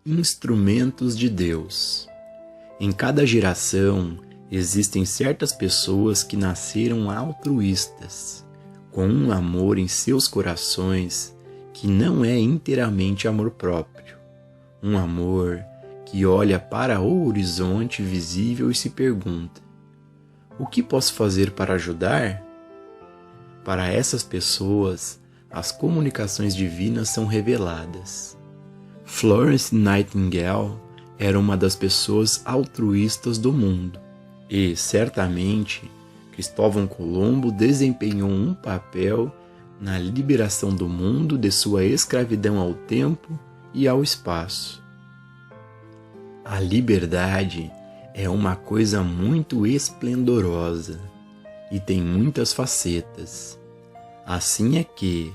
Instrumentos de Deus. Em cada geração, existem certas pessoas que nasceram altruístas, com um amor em seus corações que não é inteiramente amor próprio. Um amor que olha para o horizonte visível e se pergunta: o que posso fazer para ajudar? Para essas pessoas, as comunicações divinas são reveladas. Florence Nightingale era uma das pessoas altruístas do mundo e, certamente, Cristóvão Colombo desempenhou um papel na liberação do mundo de sua escravidão ao tempo e ao espaço. A liberdade é uma coisa muito esplendorosa e tem muitas facetas. Assim é que,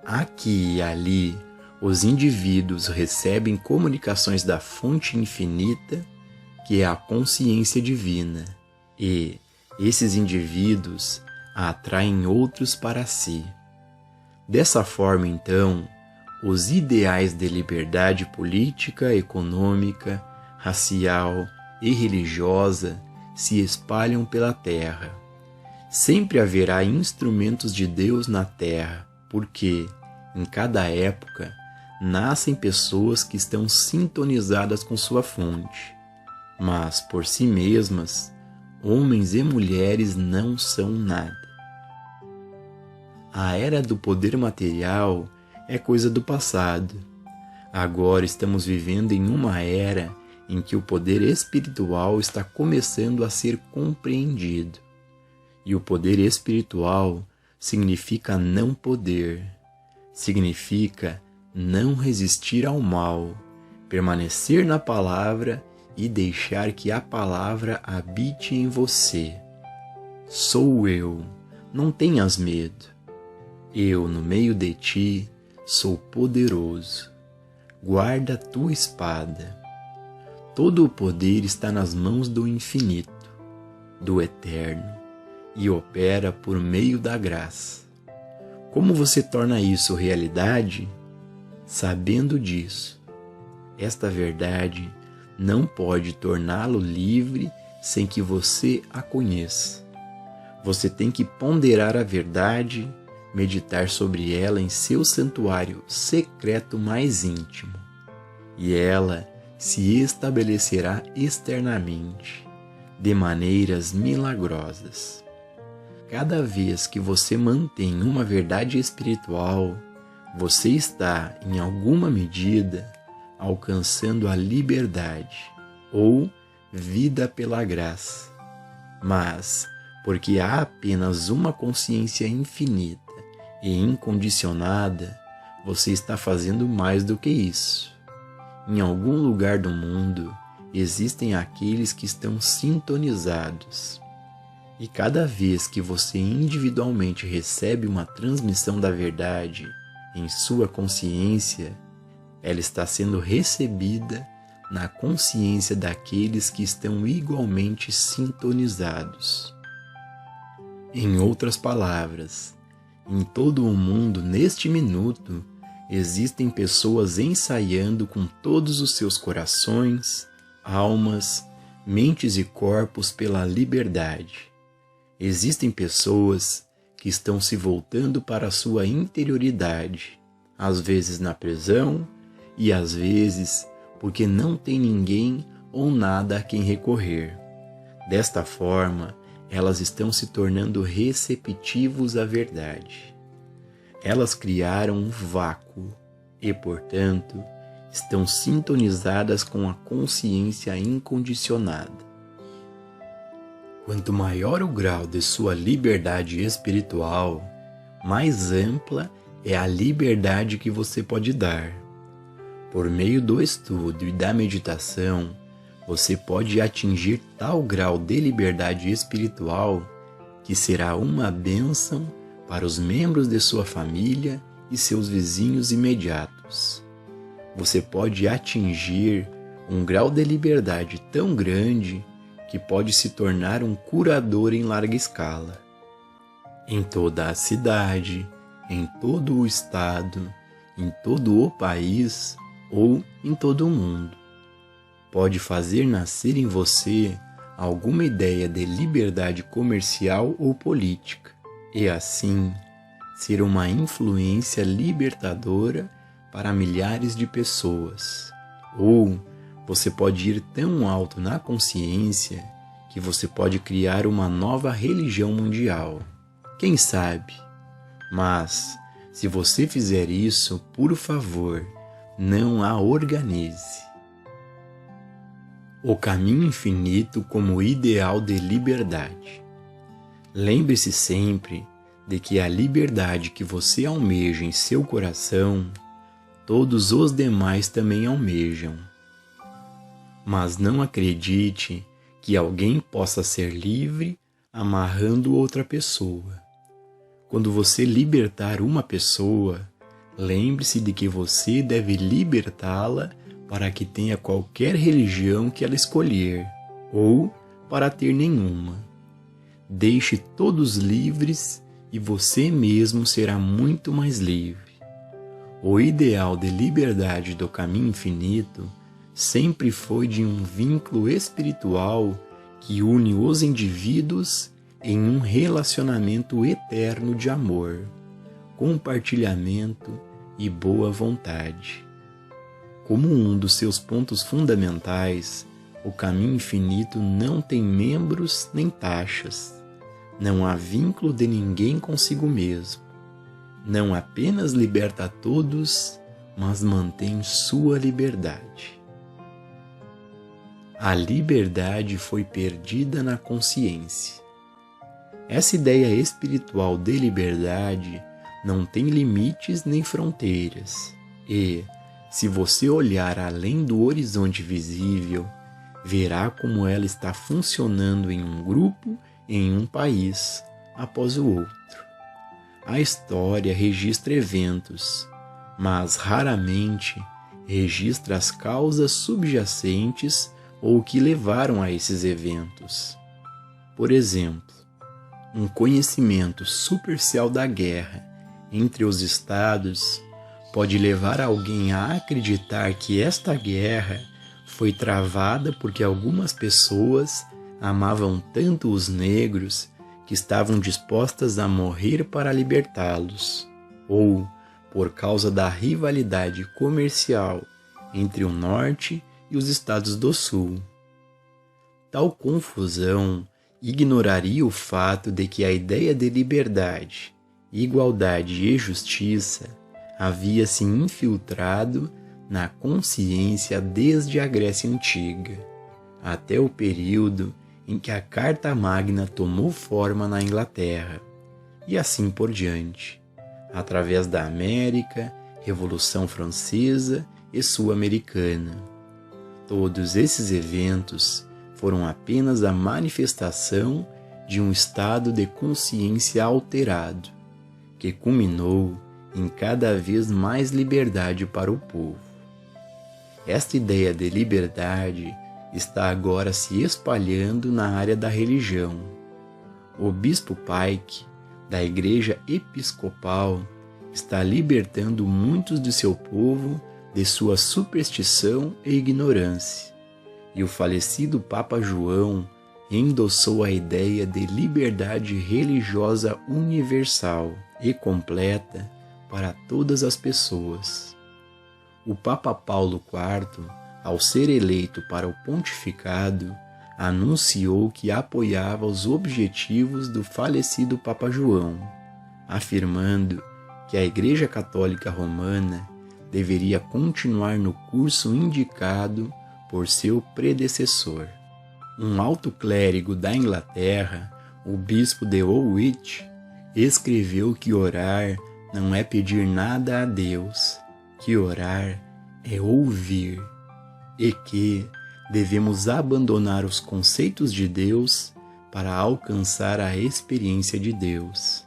aqui e ali, os indivíduos recebem comunicações da fonte infinita, que é a consciência divina, e esses indivíduos atraem outros para si. Dessa forma, então, os ideais de liberdade política, econômica, racial e religiosa se espalham pela terra. Sempre haverá instrumentos de Deus na terra, porque, em cada época, nascem pessoas que estão sintonizadas com sua fonte. Mas, por si mesmas, homens e mulheres não são nada. A era do poder material é coisa do passado. Agora estamos vivendo em uma era em que o poder espiritual está começando a ser compreendido. E o poder espiritual significa não poder, significa não resistir ao mal, permanecer na palavra e deixar que a palavra habite em você. Sou eu, não tenhas medo. Eu, no meio de ti, sou poderoso. Guarda tua espada. Todo o poder está nas mãos do infinito, do eterno, e opera por meio da graça. Como você torna isso realidade? Sabendo disso. Esta verdade não pode torná-lo livre sem que você a conheça. Você tem que ponderar a verdade, meditar sobre ela em seu santuário secreto mais íntimo, e ela se estabelecerá externamente, de maneiras milagrosas. Cada vez que você mantém uma verdade espiritual, você está, em alguma medida, alcançando a liberdade, ou vida pela graça. Mas, porque há apenas uma consciência infinita e incondicionada, você está fazendo mais do que isso. Em algum lugar do mundo, existem aqueles que estão sintonizados. E cada vez que você individualmente recebe uma transmissão da verdade em sua consciência, ela está sendo recebida na consciência daqueles que estão igualmente sintonizados. Em outras palavras, em todo o mundo, neste minuto, existem pessoas ensaiando com todos os seus corações, almas, mentes e corpos pela liberdade. Existem pessoas que estão se voltando para a sua interioridade, às vezes na prisão e às vezes porque não tem ninguém ou nada a quem recorrer. Desta forma, elas estão se tornando receptivos à verdade. Elas criaram um vácuo e, portanto, estão sintonizadas com a consciência incondicionada. Quanto maior o grau de sua liberdade espiritual, mais ampla é a liberdade que você pode dar. Por meio do estudo e da meditação, você pode atingir tal grau de liberdade espiritual que será uma bênção para os membros de sua família e seus vizinhos imediatos. Você pode atingir um grau de liberdade tão grande que pode se tornar um curador em larga escala. Em toda a cidade, em todo o estado, em todo o país, ou em todo o mundo. Pode fazer nascer em você alguma ideia de liberdade comercial ou política, e assim ser uma influência libertadora para milhares de pessoas. Ou você pode ir tão alto na consciência que você pode criar uma nova religião mundial. Quem sabe? Mas, se você fizer isso, por favor, não a organize. O caminho infinito como ideal de liberdade. Lembre-se sempre de que a liberdade que você almeja em seu coração, todos os demais também almejam. Mas não acredite que alguém possa ser livre amarrando outra pessoa. Quando você libertar uma pessoa, lembre-se de que você deve libertá-la para que tenha qualquer religião que ela escolher, ou para ter nenhuma. Deixe todos livres e você mesmo será muito mais livre. O ideal de liberdade do caminho infinito sempre foi de um vínculo espiritual que une os indivíduos em um relacionamento eterno de amor, compartilhamento e boa vontade. Como um dos seus pontos fundamentais, o caminho infinito não tem membros nem taxas. Não há vínculo de ninguém consigo mesmo. Não apenas liberta a todos, mas mantém sua liberdade. A liberdade foi perdida na consciência. Essa ideia espiritual de liberdade não tem limites nem fronteiras e, se você olhar além do horizonte visível, verá como ela está funcionando em um grupo e em um país após o outro. A história registra eventos, mas raramente registra as causas subjacentes ou que levaram a esses eventos. Por exemplo, um conhecimento superficial da guerra entre os estados pode levar alguém a acreditar que esta guerra foi travada porque algumas pessoas amavam tanto os negros que estavam dispostas a morrer para libertá-los, ou por causa da rivalidade comercial entre o Norte e os estados do Sul. Tal confusão ignoraria o fato de que a ideia de liberdade, igualdade e justiça havia se infiltrado na consciência desde a Grécia Antiga, até o período em que a Carta Magna tomou forma na Inglaterra, e assim por diante, através da América, Revolução Francesa e Sul-Americana. Todos esses eventos foram apenas a manifestação de um estado de consciência alterado, que culminou em cada vez mais liberdade para o povo. Esta ideia de liberdade está agora se espalhando na área da religião. O bispo Pike, da Igreja Episcopal, está libertando muitos de seu povo de sua superstição e ignorância. E o falecido Papa João endossou a ideia de liberdade religiosa universal e completa para todas as pessoas. O Papa Paulo IV, ao ser eleito para o pontificado, anunciou que apoiava os objetivos do falecido Papa João, afirmando que a Igreja Católica Romana deveria continuar no curso indicado por seu predecessor. Um alto clérigo da Inglaterra, o bispo de Woolwich, escreveu que orar não é pedir nada a Deus, que orar é ouvir, e que devemos abandonar os conceitos de Deus para alcançar a experiência de Deus.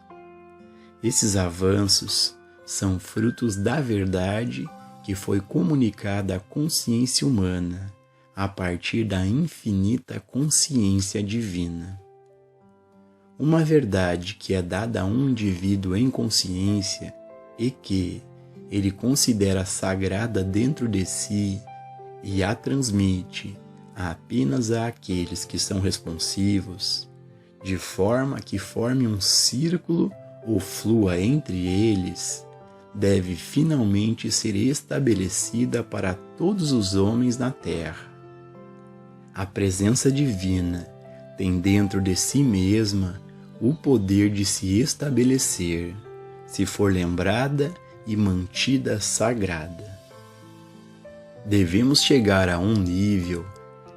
Esses avanços são frutos da verdade que foi comunicada à consciência humana a partir da infinita consciência divina. Uma verdade que é dada a um indivíduo em consciência e que, ele considera sagrada dentro de si e a transmite apenas àqueles que são responsivos, de forma que forme um círculo ou flua entre eles, deve finalmente ser estabelecida para todos os homens na terra. A presença divina tem dentro de si mesma o poder de se estabelecer, se for lembrada e mantida sagrada. Devemos chegar a um nível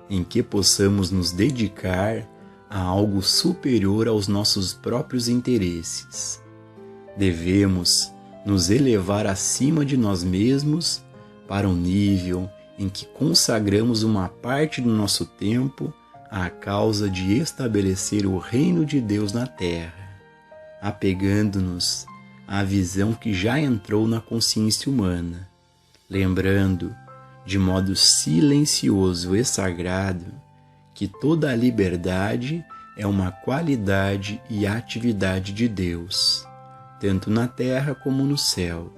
em que possamos nos dedicar a algo superior aos nossos próprios interesses. Devemos nos elevar acima de nós mesmos para um nível em que consagramos uma parte do nosso tempo à causa de estabelecer o reino de Deus na terra, apegando-nos à visão que já entrou na consciência humana, lembrando, de modo silencioso e sagrado, que toda a liberdade é uma qualidade e atividade de Deus, tanto na terra como no céu.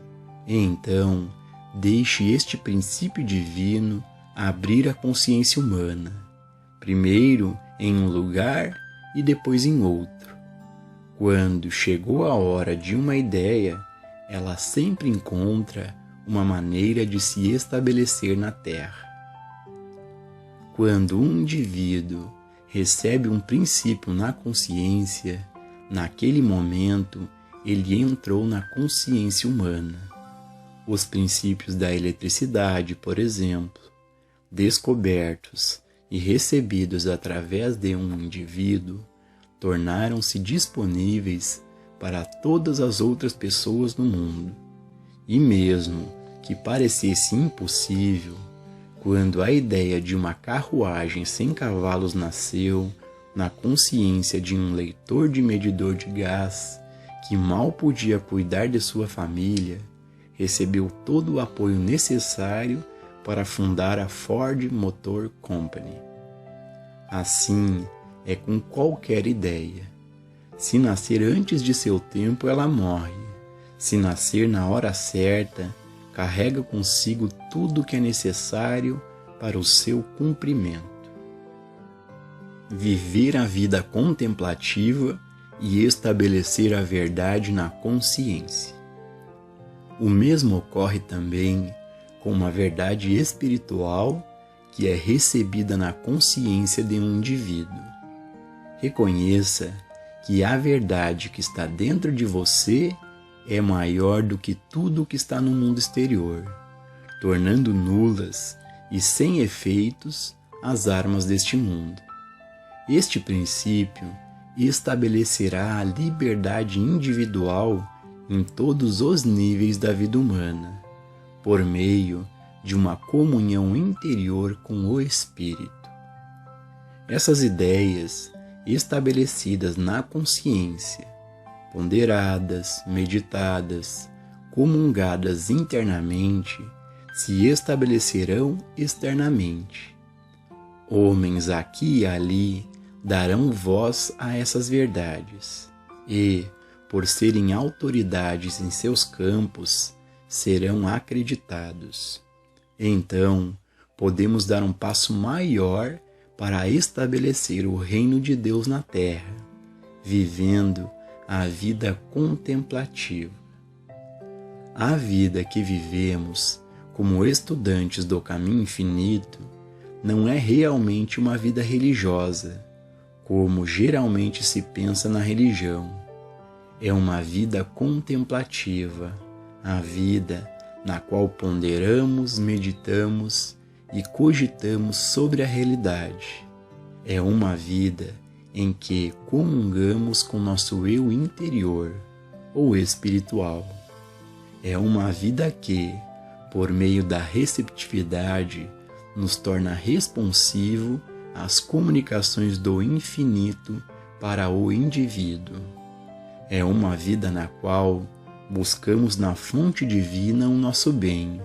E então, deixe este princípio divino abrir a consciência humana, primeiro em um lugar e depois em outro. Quando chegou a hora de uma ideia, ela sempre encontra uma maneira de se estabelecer na Terra. Quando um indivíduo recebe um princípio na consciência, naquele momento ele entrou na consciência humana. Os princípios da eletricidade, por exemplo, descobertos e recebidos através de um indivíduo, tornaram-se disponíveis para todas as outras pessoas no mundo. E mesmo que parecesse impossível, quando a ideia de uma carruagem sem cavalos nasceu na consciência de um leitor de medidor de gás que mal podia cuidar de sua família, recebeu todo o apoio necessário para fundar a Ford Motor Company. Assim é com qualquer ideia. Se nascer antes de seu tempo, ela morre. Se nascer na hora certa, carrega consigo tudo o que é necessário para o seu cumprimento. Viver a vida contemplativa e estabelecer a verdade na consciência. O mesmo ocorre também com uma verdade espiritual que é recebida na consciência de um indivíduo. Reconheça que a verdade que está dentro de você é maior do que tudo o que está no mundo exterior, tornando nulas e sem efeitos as armas deste mundo. Este princípio estabelecerá a liberdade individual em todos os níveis da vida humana, por meio de uma comunhão interior com o Espírito. Essas ideias estabelecidas na consciência, ponderadas, meditadas, comungadas internamente, se estabelecerão externamente. Homens aqui e ali darão voz a essas verdades e, por serem autoridades em seus campos, serão acreditados. Então, podemos dar um passo maior para estabelecer o reino de Deus na terra, vivendo a vida contemplativa. A vida que vivemos como estudantes do caminho infinito não é realmente uma vida religiosa, como geralmente se pensa na religião. É uma vida contemplativa, a vida na qual ponderamos, meditamos e cogitamos sobre a realidade. É uma vida em que comungamos com nosso eu interior ou espiritual. É uma vida que, por meio da receptividade, nos torna responsivo às comunicações do infinito para o indivíduo. É uma vida na qual buscamos na fonte divina o nosso bem,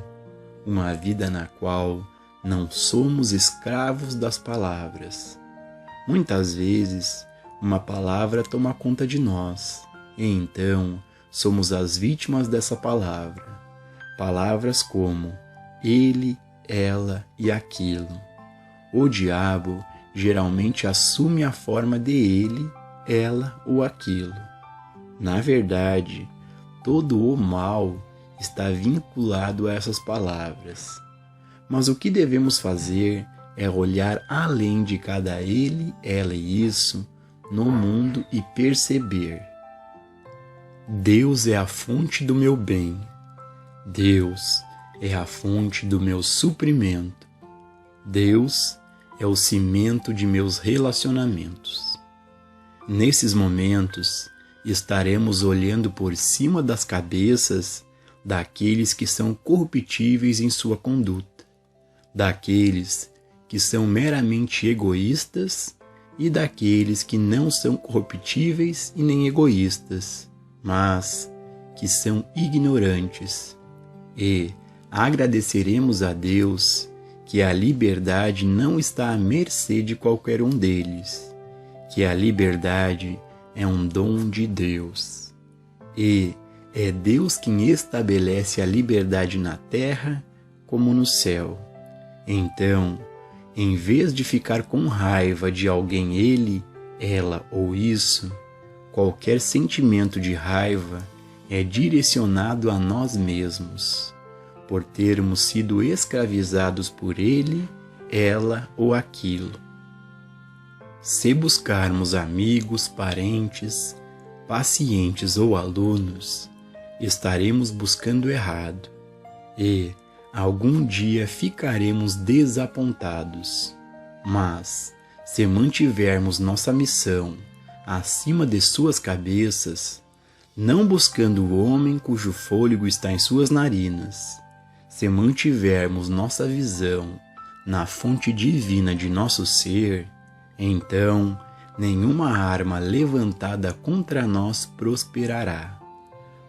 uma vida na qual não somos escravos das palavras. Muitas vezes, uma palavra toma conta de nós, e então somos as vítimas dessa palavra. palavras como ele, ela e aquilo. O diabo geralmente assume a forma de ele, ela ou aquilo. Na verdade, todo o mal está vinculado a essas palavras. Mas o que devemos fazer é olhar além de cada ele, ela e isso no mundo e perceber: Deus é a fonte do meu bem. Deus é a fonte do meu suprimento. Deus é o cimento de meus relacionamentos. Nesses momentos, estaremos olhando por cima das cabeças daqueles que são corruptíveis em sua conduta, daqueles que são meramente egoístas e daqueles que não são corruptíveis e nem egoístas, mas que são ignorantes. E agradeceremos a Deus que a liberdade não está à mercê de qualquer um deles, que a liberdade é um dom de Deus. E é Deus quem estabelece a liberdade na terra como no céu. Então, em vez de ficar com raiva de alguém, ele, ela ou isso, qualquer sentimento de raiva é direcionado a nós mesmos, por termos sido escravizados por ele, ela ou aquilo. Se buscarmos amigos, parentes, pacientes ou alunos, estaremos buscando errado e algum dia ficaremos desapontados. Mas, se mantivermos nossa missão acima de suas cabeças, não buscando o homem cujo fôlego está em suas narinas, se mantivermos nossa visão na fonte divina de nosso ser, então nenhuma arma levantada contra nós prosperará.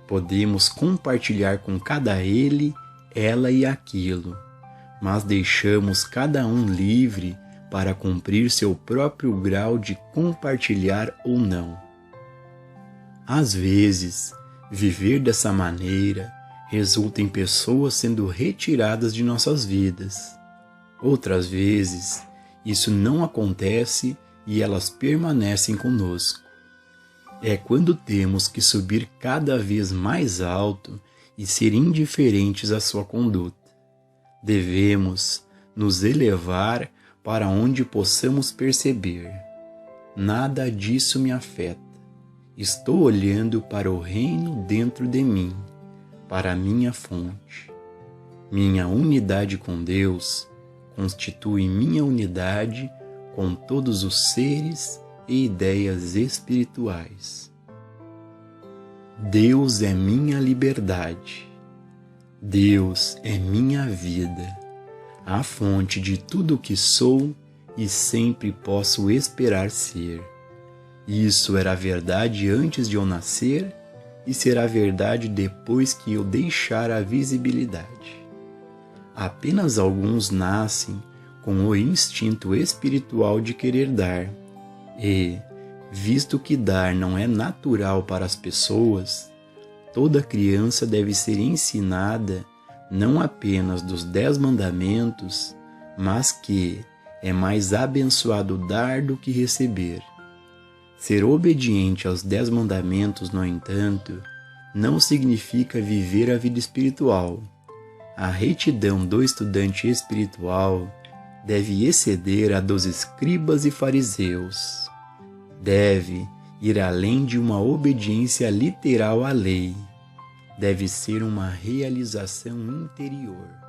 Podemos compartilhar com cada ele, ela e aquilo, mas deixamos cada um livre para cumprir seu próprio grau de compartilhar ou não. Às vezes, viver dessa maneira resulta em pessoas sendo retiradas de nossas vidas. Outras vezes, isso não acontece e elas permanecem conosco. É quando temos que subir cada vez mais alto e ser indiferentes à sua conduta. Devemos nos elevar para onde possamos perceber: nada disso me afeta. Estou olhando para o reino dentro de mim, para a minha fonte. Minha unidade com Deus constitui minha unidade com todos os seres e ideias espirituais. Deus é minha liberdade. Deus é minha vida, a fonte de tudo o que sou e sempre posso esperar ser. Isso era verdade antes de eu nascer e será verdade depois que eu deixar a visibilidade. Apenas alguns nascem com o instinto espiritual de querer dar, e, visto que dar não é natural para as pessoas, toda criança deve ser ensinada não apenas dos 10 mandamentos, mas que é mais abençoado dar do que receber. Ser obediente aos 10 mandamentos, no entanto, não significa viver a vida espiritual. A retidão do estudante espiritual deve exceder a dos escribas e fariseus. Deve ir além de uma obediência literal à lei. Deve ser uma realização interior.